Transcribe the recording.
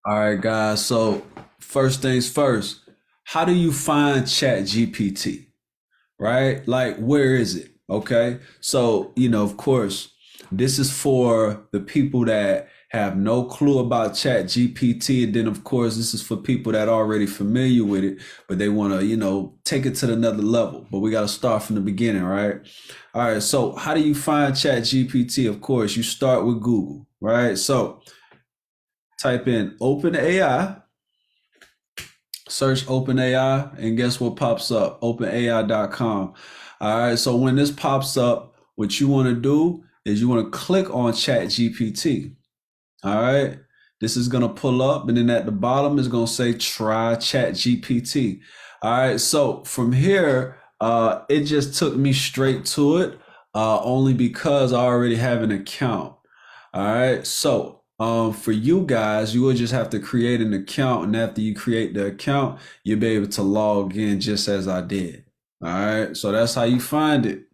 All right, guys. So first things first, how do you find ChatGPT? Right? Like, where is it? Okay. So, of course, this is for the people that have no clue about ChatGPT. And then, of course, this is for people that are already familiar with it, but they want to, take it to another level. But we got to start from the beginning, right? All right. So, how do you find ChatGPT? Of course, you start with Google, right? So, type in OpenAI, search OpenAI, and guess what pops up? OpenAI.com. All right, so when this pops up, what you want to do is you want to click on ChatGPT. All right, this is going to pull up, and then at the bottom is going to say try ChatGPT. All right, so from here, it just took me straight to it, only because I already have an account. All right. So, for you guys, you will just have to create an account, and after you create the account, you'll be able to log in just as I did. All right. So that's how you find it.